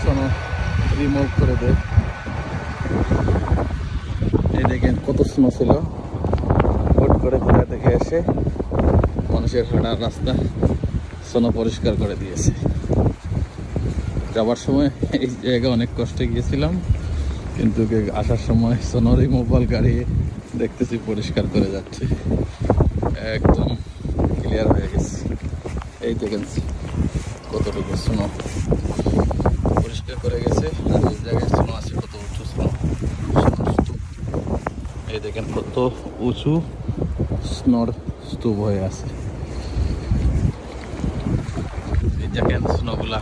সোনো remove করে দেয়। এই দেখেন কত স্নো ছিল, হুট করে কোথা থেকে এসে মানুষের হাঁটার রাস্তা সোনো পরিষ্কার করে দিয়েছে। যাবার সময় এই জায়গা অনেক কষ্টে গিয়েছিলাম, কিন্তু আসার সময় সোনো রিমুভাল গাড়ি দেখতেছি পরিষ্কার করে যাচ্ছে, একদম ক্লিয়ার হয়ে গেছে। এই দেখেন কতটুকু স্নো পরিষ্কার করে গেছে, আর এই জায়গায় স্নো আছে কত উঁচু স্নো। এই দেখেন কত উঁচু স্নোর স্তূপ হয়ে আছে। এই দেখেন স্নোগুলা